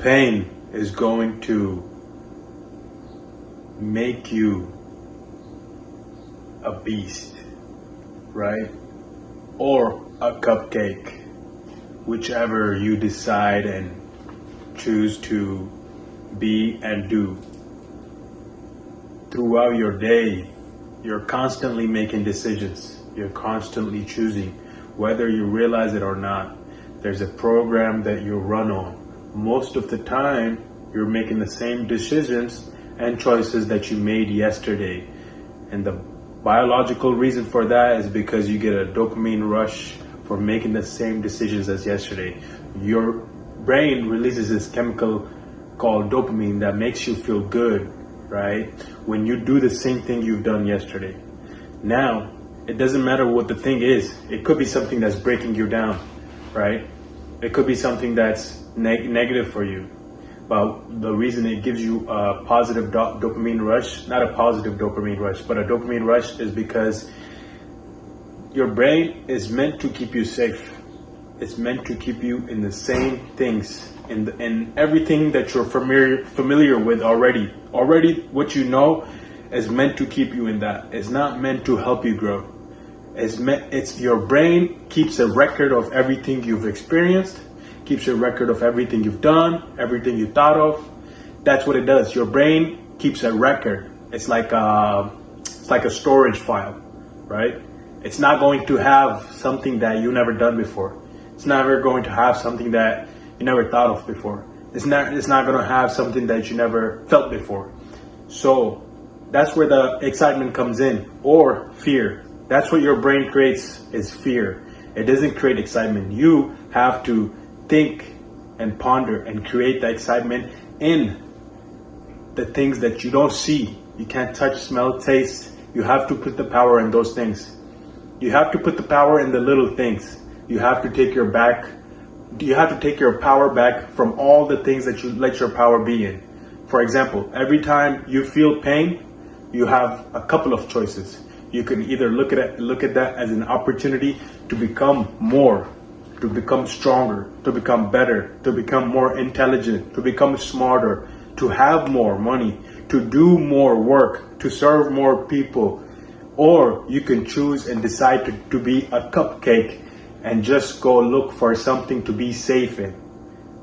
pain is going to make you a beast, right? Or a cupcake, whichever you decide and choose to be and do. Throughout your day, you're constantly making decisions. You're constantly choosing, whether you realize it or not. There's a program that you run on. Most of the time, you're making the same decisions and choices that you made yesterday. And the biological reason for that is because you get a dopamine rush for making the same decisions as yesterday. Your brain releases this chemical called dopamine that makes you feel good, right? When you do the same thing you've done yesterday. Now, it doesn't matter what the thing is. It could be something that's breaking you down, right? It could be something that's negative for you. But the reason it gives you a positive dopamine rush, not a positive dopamine rush, but a dopamine rush is because your brain is meant to keep you safe. It's meant to keep you in the same things, in everything that you're familiar with already. Already what you know is meant to keep you in that. It's not meant to help you grow. It's your brain keeps a record of everything you've experienced, keeps a record of everything you've done, everything you thought of. That's what it does. Your brain keeps a record. It's like a storage file, right? It's not going to have something that you never done before. It's never going to have something that you never thought of before. It's not going to have something that you never felt before. So that's where the excitement comes in, or fear. That's what your brain creates, is fear. It doesn't create excitement. You have to think and ponder and create the excitement in the things that you don't see. You can't touch, smell, taste. You have to put the power in those things. You have to put the power in the little things. You have to take your power back from all the things that you let your power be in. For example, every time you feel pain, you have a couple of choices. You can either look at that as an opportunity to become more, to become stronger, to become better, to become more intelligent, to become smarter, to have more money, to do more work, to serve more people. Or you can choose and decide to be a cupcake and just go look for something to be safe in.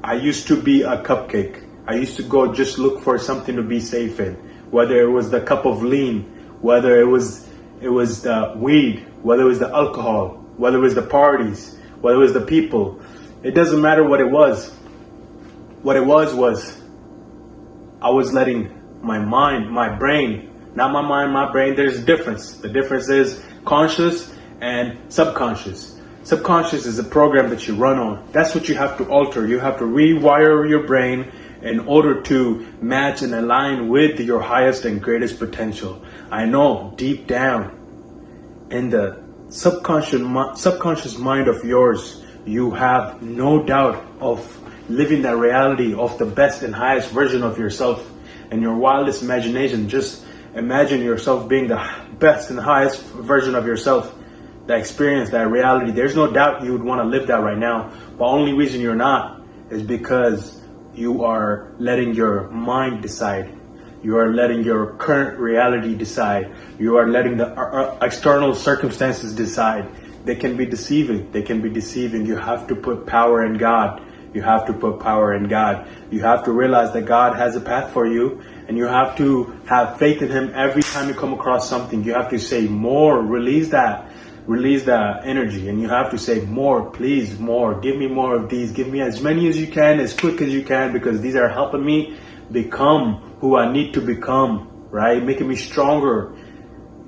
I used to be a cupcake. I used to go just look for something to be safe in. Whether it was the cup of lean, whether it was the weed, whether it was the alcohol, whether it was the parties, whether it was the people. It doesn't matter what it was. What it was I was letting my mind, my brain, not my mind, my brain, there's a difference. The difference is conscious and subconscious. Subconscious is a program that you run on. That's what you have to alter. You have to rewire your brain in order to match and align with your highest and greatest potential. I know deep down in the subconscious mind of yours, you have no doubt of living that reality of the best and highest version of yourself. In your wildest imagination, just imagine yourself being the best and highest version of yourself. That experience, that reality, there's no doubt you would want to live that right now. The only reason you're not is because you are letting your mind decide. You are letting your current reality decide. You are letting the external circumstances decide. They can be deceiving. You have to put power in God. You have to put power in God. You have to realize that God has a path for you, and you have to have faith in Him every time you come across something. You have to say more, release that energy, and you have to say more, please, more, give me more of these, give me as many as you can, as quick as you can, because these are helping me become who I need to become, right? Making me stronger,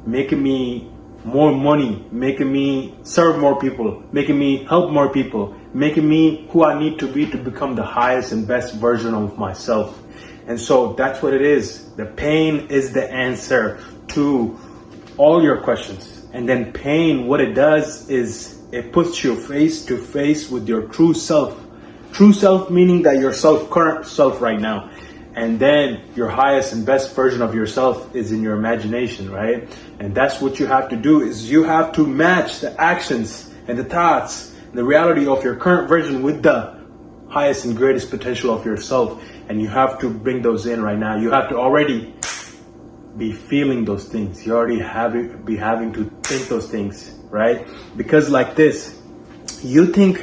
making me more money, making me serve more people, making me help more people, making me who I need to be to become the highest and best version of myself. And so that's what it is. The pain is the answer to all your questions. And then pain, what it does is it puts you face to face with your true self. True self meaning that your current self right now. And then your highest and best version of yourself is in your imagination, right? And that's what you have to do, is you have to match the actions and the thoughts, the reality of your current version with the highest and greatest potential of yourself, and you have to bring those in right now. You have to already be feeling those things. You already be having to think those things, right? Because like this, you think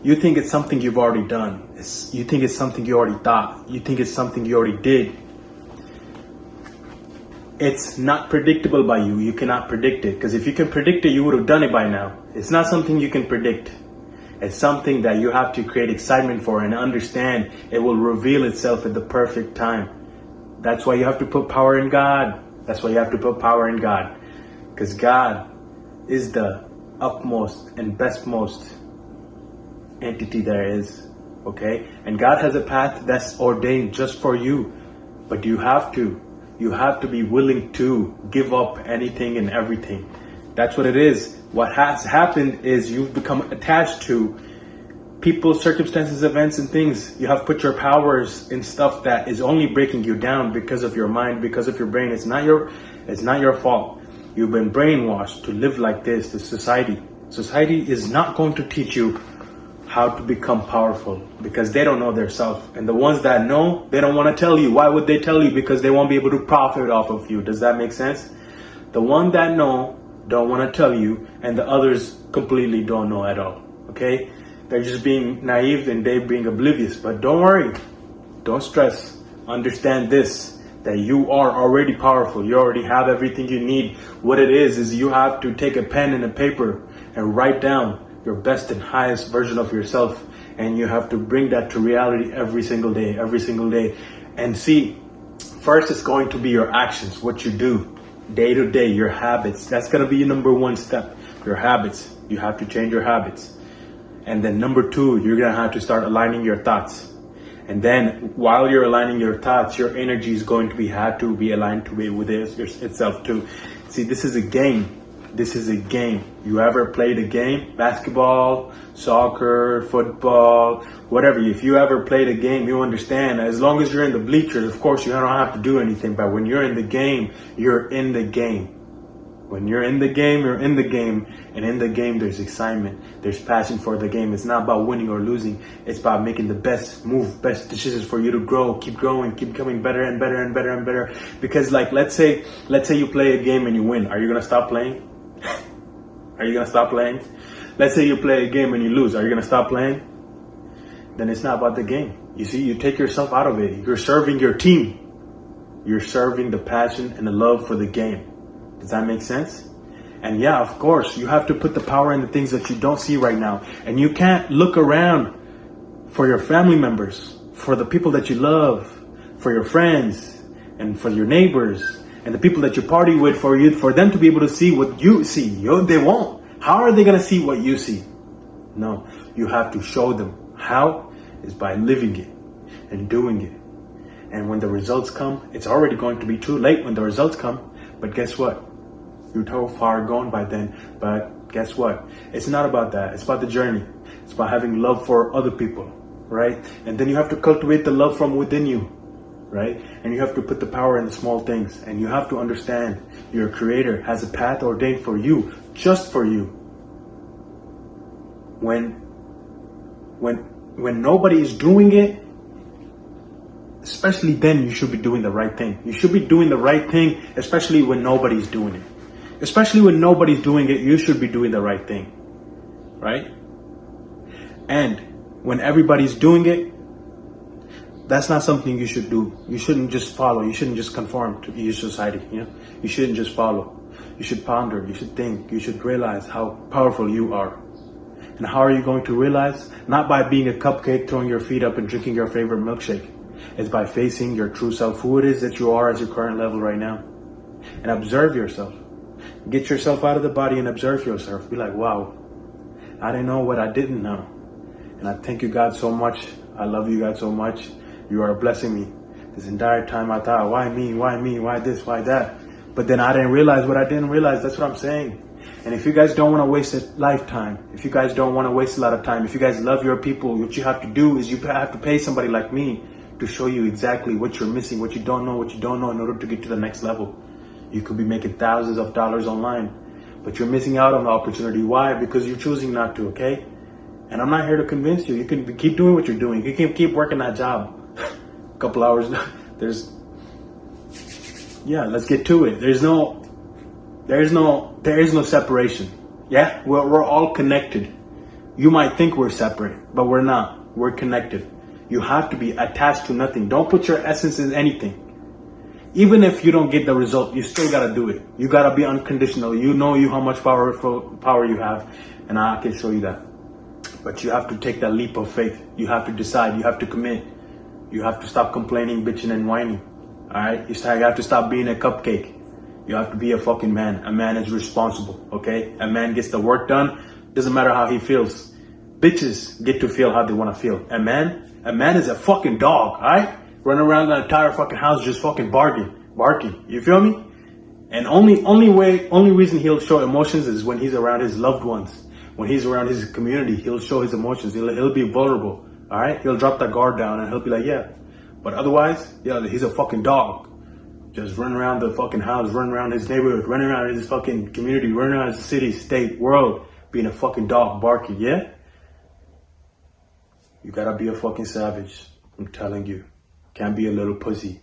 it's something you've already done. You think it's something you already thought. You think it's something you already did. It's not predictable by you. You cannot predict it, because if you can predict it, you would have done it by now. It's not something you can predict. It's something that you have to create excitement for and understand it will reveal itself at the perfect time. That's why you have to put power in God. That's why you have to put power in God. Because God is the upmost and bestmost entity there is. Okay? And God has a path that's ordained just for you. But you have to be willing to give up anything and everything. That's what it is. What has happened is you've become attached to people, circumstances, events, and things. You have put your powers in stuff that is only breaking you down because of your mind, because of your brain. It's not your fault. You've been brainwashed to live like this. The society is not going to teach you how to become powerful, because they don't know their self. And the ones that know, they don't want to tell you. Why would they tell you? Because they won't be able to profit off of you. Does that make sense? The one that know don't want to tell you, and the others completely don't know at all. Okay? They're just being naive and they being oblivious. But don't worry. Don't stress. Understand this, that you are already powerful. You already have everything you need. What it is you have to take a pen and a paper and write down your best and highest version of yourself. And you have to bring that to reality every single day. And see, first it's going to be your actions, what you do day to day, your habits. That's going to be your number one step, your habits. You have to change your habits. And then number two, you're going to have to start aligning your thoughts. And then while you're aligning your thoughts, your energy is going to have to be aligned to it with itself too. See, this is a game. This is a game. You ever played a game? Basketball, soccer, football, whatever. If you ever played a game, you understand. As long as you're in the bleachers, of course, you don't have to do anything. But when you're in the game, you're in the game. When you're in the game, you're in the game. And in the game, there's excitement. There's passion for the game. It's not about winning or losing. It's about making the best move, best decisions for you to grow. Keep growing, keep becoming better and better and better and better. Because like, let's say you play a game and you win. Are you going to stop playing? Are you going to stop playing? Let's say you play a game and you lose. Are you going to stop playing? Then it's not about the game. You see, you take yourself out of it. You're serving your team. You're serving the passion and the love for the game. Does that make sense? And yeah, of course, you have to put the power in the things that you don't see right now. And you can't look around for your family members, for the people that you love, for your friends, and for your neighbors, and the people that you party with, for them to be able to see what you see. They won't. How are they going to see what you see? No, you have to show them. How? Is by living it and doing it. And when the results come, it's already going to be too late when the results come. But guess what? You're too far gone by then. But guess what? It's not about that. It's about the journey. It's about having love for other people, right? And then you have to cultivate the love from within you, right? And you have to put the power in the small things. And you have to understand your creator has a path ordained for you, just for you. When nobody is doing it, especially then, you should be doing the right thing. You should be doing the right thing, especially when nobody's doing it. Especially when nobody's doing it, you should be doing the right thing, right? And when everybody's doing it, that's not something you should do. You shouldn't just follow. You shouldn't just conform to your society. You shouldn't just follow. You should ponder. You should think. You should realize how powerful you are. And how are you going to realize? Not by being a cupcake, throwing your feet up and drinking your favorite milkshake. It's by facing your true self, who it is that you are at your current level right now. And observe yourself. Get yourself out of the body and observe yourself. Be like, wow, I didn't know what I didn't know. And I thank you, God, so much. I love you, God, so much. You are blessing me. This entire time I thought, why me? Why me? Why this? Why that? But then I didn't realize what I didn't realize. That's what I'm saying. And if you guys don't want to waste a lifetime, if you guys don't want to waste a lot of time, if you guys love your people, what you have to do is you have to pay somebody like me to show you exactly what you're missing, what you don't know in order to get to the next level. You could be making thousands of dollars online, but you're missing out on the opportunity. Why? Because you're choosing not to, okay? And I'm not here to convince you. You can keep doing what you're doing. You can keep working that job. A couple hours. Let's get to it. There is no separation. Yeah, we're all connected. You might think we're separate, but we're not. We're connected. You have to be attached to nothing. Don't put your essence in anything. Even if you don't get the result, you still gotta do it. You gotta be unconditional. You know how much power you have, and I can show you that. But you have to take that leap of faith. You have to decide. You have to commit. You have to stop complaining, bitching, and whining. All right? You have to stop being a cupcake. You have to be a fucking man. A man is responsible. Okay? A man gets the work done. Doesn't matter how he feels. Bitches get to feel how they want to feel. A man is a fucking dog. All right? Running around the entire fucking house just fucking barking. You feel me? And only reason he'll show emotions is when he's around his loved ones. When he's around his community, he'll show his emotions. He'll be vulnerable. All right? He'll drop that guard down and he'll be like, yeah. But otherwise, he's a fucking dog. Just running around the fucking house, running around his neighborhood, running around his fucking community, running around his city, state, world, being a fucking dog barking, yeah? You gotta be a fucking savage. I'm telling you. Can't be a little pussy.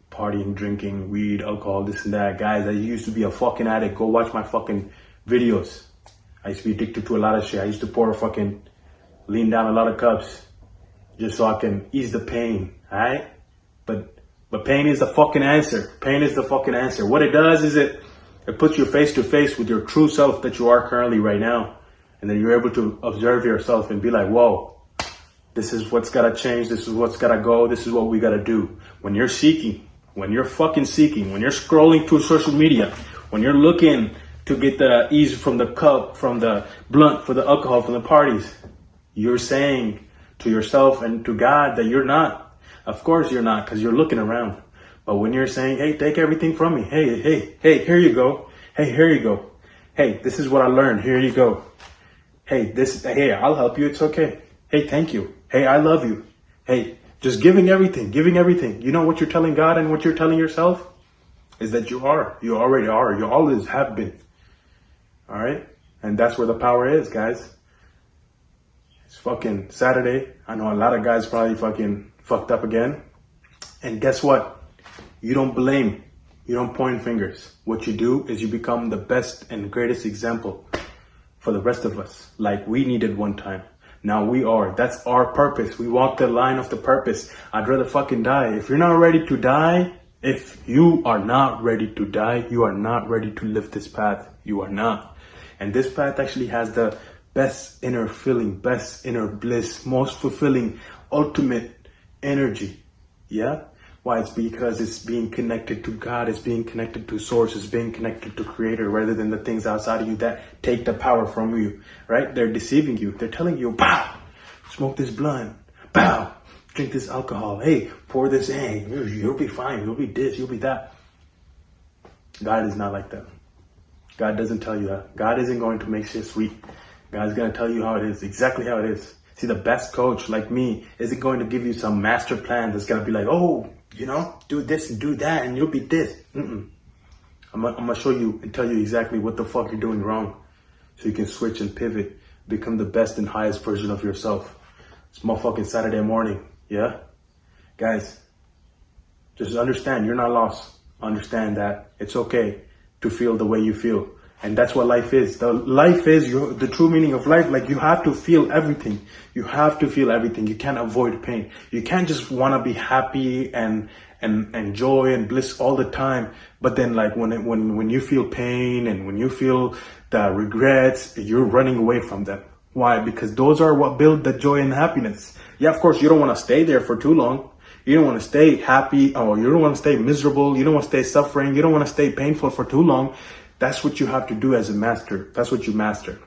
Partying, drinking, weed, alcohol, this and that. Guys, I used to be a fucking addict. Go watch my fucking videos. I used to be addicted to a lot of shit. I used to lean down a lot of cups just so I can ease the pain, alright? But pain is the fucking answer. Pain is the fucking answer. What it does is it puts you face to face with your true self that you are currently right now. And then you're able to observe yourself and be like, whoa, this is what's gotta change. This is what's gotta go. This is what we gotta do. When you're seeking, when you're scrolling through social media, when you're looking to get the ease from the cup, from the blunt, for the alcohol, from the parties, you're saying to yourself and to God that you're not. Of course you're not, because you're looking around. But when you're saying, hey, take everything from me. Hey, here you go. Hey, here you go. Hey, this is what I learned. Here you go. Hey, I'll help you. It's okay. Hey, thank you. Hey, I love you. Hey, just giving everything. You know what you're telling God and what you're telling yourself is that you already are. You always have been. All right? And that's where the power is, guys. It's fucking Saturday. I know a lot of guys probably fucking fucked up again. And guess what? You don't blame. You don't point fingers. What you do is you become the best and greatest example for the rest of us. Like we needed one time. Now we are. That's our purpose. We walk the line of the purpose. I'd rather fucking die. If you're not ready to die, you are not ready to live this path. You are not. And this path actually has the best inner feeling, best inner bliss, most fulfilling, ultimate energy. Yeah? Why? It's because it's being connected to God, it's being connected to source, it's being connected to creator rather than the things outside of you that take the power from you, right? They're deceiving you. They're telling you, pow, smoke this blunt, pow, drink this alcohol, hey, pour this in, you'll be fine, you'll be this, you'll be that. God is not like that. God doesn't tell you that. God isn't going to make shit sweet. God's going to tell you how it is, exactly how it is. See, the best coach like me isn't going to give you some master plan that's going to be like, oh, do this and do that and you'll be this. I'm going to show you and tell you exactly what the fuck you're doing wrong so you can switch and pivot, become the best and highest version of yourself. It's motherfucking Saturday morning, yeah? Guys, just understand you're not lost. Understand that it's okay to feel the way you feel. And that's what life is. The true meaning of life. Like, you have to feel everything. You have to feel everything. You can't avoid pain. You can't just want to be happy and joy and bliss all the time. But then, like, when you feel pain and when you feel the regrets, you're running away from them. Why? Because those are what build the joy and happiness. Yeah, of course, you don't want to stay there for too long. You don't want to stay happy, or you don't want to stay miserable. You don't want to stay suffering. You don't want to stay painful for too long. That's what you have to do as a master. That's what you master.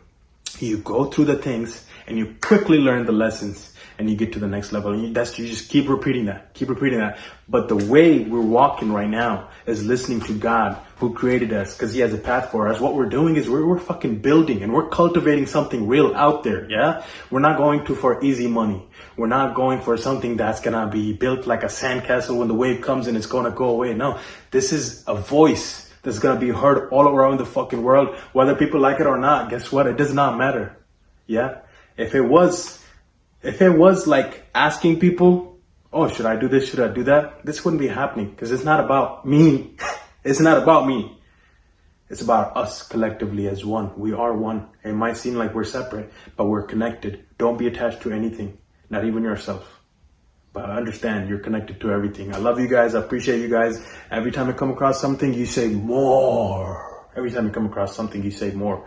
You go through the things and you quickly learn the lessons and you get to the next level. And you just keep repeating that. But the way we're walking right now is listening to God, who created us, because he has a path for us. What we're doing is we're fucking building and we're cultivating something real out there. Yeah. We're not going for easy money. We're not going for something that's going to be built like a sandcastle when the wave comes and it's going to go away. No, this is a voice that's going to be heard all around the fucking world, whether people like it or not. Guess what? It does not matter. Yeah. If it was like asking people, oh, should I do this? Should I do that? This wouldn't be happening because it's not about me. It's not about me. It's about us collectively as one. We are one. It might seem like we're separate, but we're connected. Don't be attached to anything, not even yourself. But I understand you're connected to everything. I love you guys. I appreciate you guys. Every time I come across something, you say more. Every time you come across something, you say more.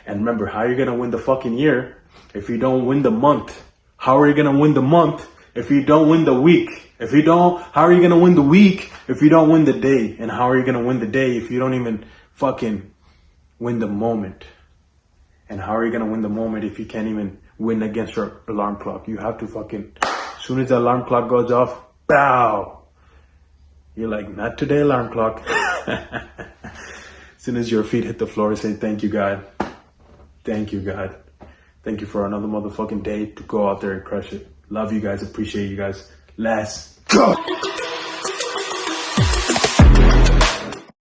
And remember, how are you going to win the fucking year if you don't win the month? How are you going to win the month if you don't win the week? How are you going to win the week if you don't win the day? And how are you going to win the day if you don't even fucking win the moment? And how are you going to win the moment if you can't even win against your alarm clock? You have to fucking, as soon as the alarm clock goes off, bow. You're like, not today, alarm clock. As soon as your feet hit the floor, say, thank you, God. Thank you, God. Thank you for another motherfucking day to go out there and crush it. Love you guys. Appreciate you guys. Let's go.